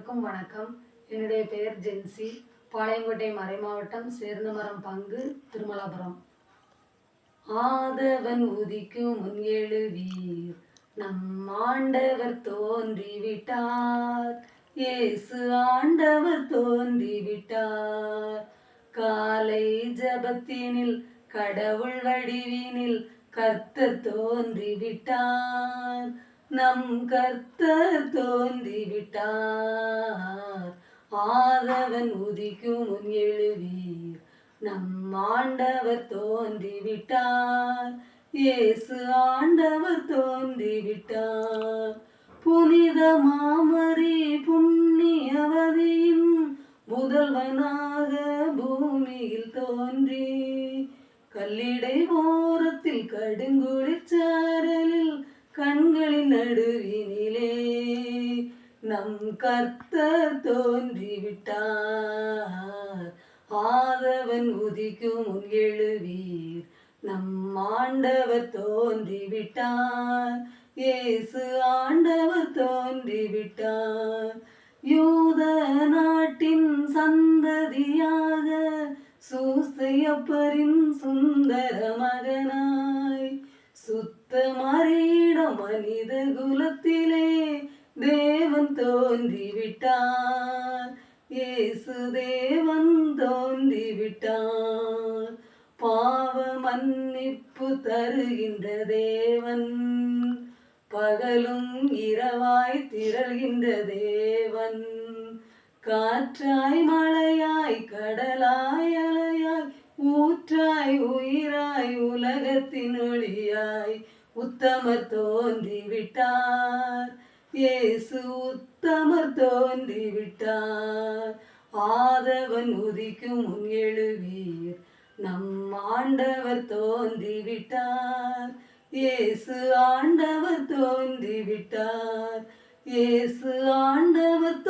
அனைவருக்கும் வணக்கம். என்னுடைய பெயர் ஜென்சி. பாளையங்கோட்டை மறைமாவட்டம் சேர்ந்தமரம் பங்கு திருமலாபுரம். ஆதவன் உதிக்கும் முன் எழுவீர், நம் ஆண்டவர் தோன்றிவிட்டார். இயேசு ஆண்டவர் தோன்றிவிட்டார். காலை ஜபத்தினில் கடவுள் வடிவினில் கர்த்தர் தோன்றிவிட்டார். நம் கர்த்தர் தோன்றிவிட்டார். ஆதவன் உதிக்கும் முன் எழுவீர், நம் ஆண்டவர் தோன்றிவிட்டார். இயேசு ஆண்டவர் தோன்றிவிட்டார். புனித மாமரி புண்ணியவதியின் முதல்வனாக பூமியில் தோன்றி, கல்லிடை ஓரத்தில் கடுங்குளிர்சாரலில் கண்களின் நடுவினிலே நம் கர்த்தர் தோன்றிவிட்டார். ஆதவன் உதிக்கும் முன் எழுவீர், நம் ஆண்டவர் தோன்றிவிட்டார். இயேசு ஆண்டவர் தோன்றிவிட்டார். யூத நாட்டின் சந்ததியாக சூசையப்பரின் சுந்தர மகனாய் சுத்த மறியிடம் மனித குலத்திலே தேவன் தோன்றிவிட்டார். இயேசு தேவன் தோன்றிவிட்டார். பாவ மன்னிப்பு தருகின்ற தேவன், பகலும் இரவாய் திரள்கின்ற தேவன், காற்றாய் மழையாய் கடலாய் அலையாய் ஊற்றாய் உயிராய் உலகத்தின் ஒளியாய் உத்தமர் தோன்றிவிட்டார். இயேசு உத்தமர் தோன்றிவிட்டார். ஆதவன் உதிக்கும் முன் எழுவீர், நம் ஆண்டவர் தோன்றிவிட்டார். இயேசு ஆண்டவர் தோன்றிவிட்டார். இயேசு ஆண்டவர்